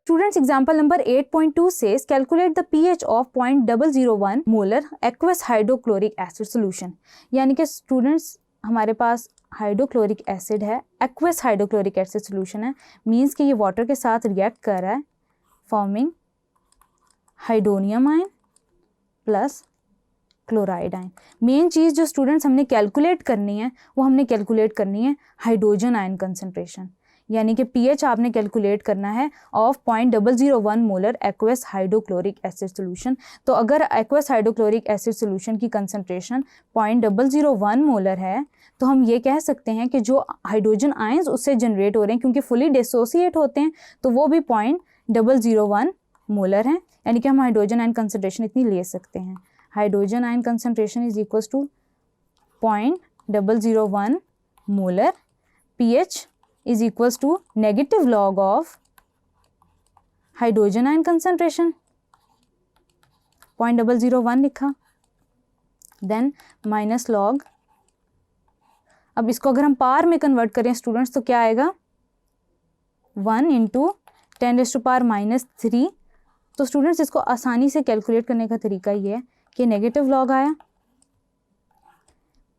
Students, example number 8.2 says calculate the pH of 0.001 molar aqueous hydrochloric acid solution. यानी कि students हमारे पास hydrochloric acid है, aqueous hydrochloric acid solution है, means कि ये वाटर के साथ रिएक्ट कर रहा है forming hydronium ion plus chloride ion. Main चीज़ जो स्टूडेंट्स हमने कैलकुलेट करनी है वो हमने कैलकुलेट करनी है हाइड्रोजन आयन कंसनट्रेशन, यानी कि पीएच आपने कैलकुलेट करना है of 0.001 molar aqueous hydrochloric acid solution. तो अगर एक्वस हाइड्रोक्लोरिक एसिड सोल्यूशन की कंसनट्रेशन 0.001 मोलर है तो हम ये कह सकते हैं कि जो हाइड्रोजन आयंस उससे जनरेट हो रहे हैं क्योंकि फुली डिसोसिएट होते हैं तो वो भी 0.001 मोलर हैं, यानी कि हम हाइड्रोजन आयन कंसनट्रेशन इतनी ले सकते हैं। Hydrogen ion concentration is equal to 0.001 molar, pH is equals to negative log of hydrogen ion concentration 0.001 लिखा, देन माइनस लॉग, अब इसको अगर हम पार में कन्वर्ट करें स्टूडेंट्स तो क्या आएगा 1 × 10⁻³ तो स्टूडेंट्स इसको आसानी से कैलकुलेट करने का तरीका ये है कि नेगेटिव लॉग आया,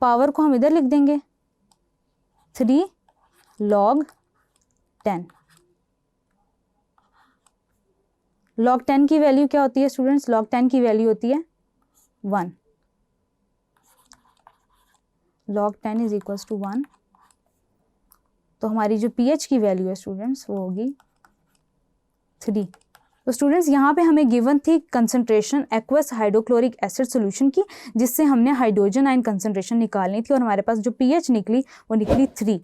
पावर को हम इधर लिख देंगे 3 log 10। log 10 की वैल्यू क्या होती है स्टूडेंट्स? log 10 की वैल्यू होती है 1। log 10 is equals to 1। तो हमारी जो pH की वैल्यू है स्टूडेंट्स वो होगी 3। तो स्टूडेंट्स यहाँ पे हमें गिवन थी concentration aqueous hydrochloric acid solution की, जिससे हमने हाइड्रोजन आयन कंसंट्रेशन निकालनी थी और हमारे पास जो pH निकली वो निकली 3।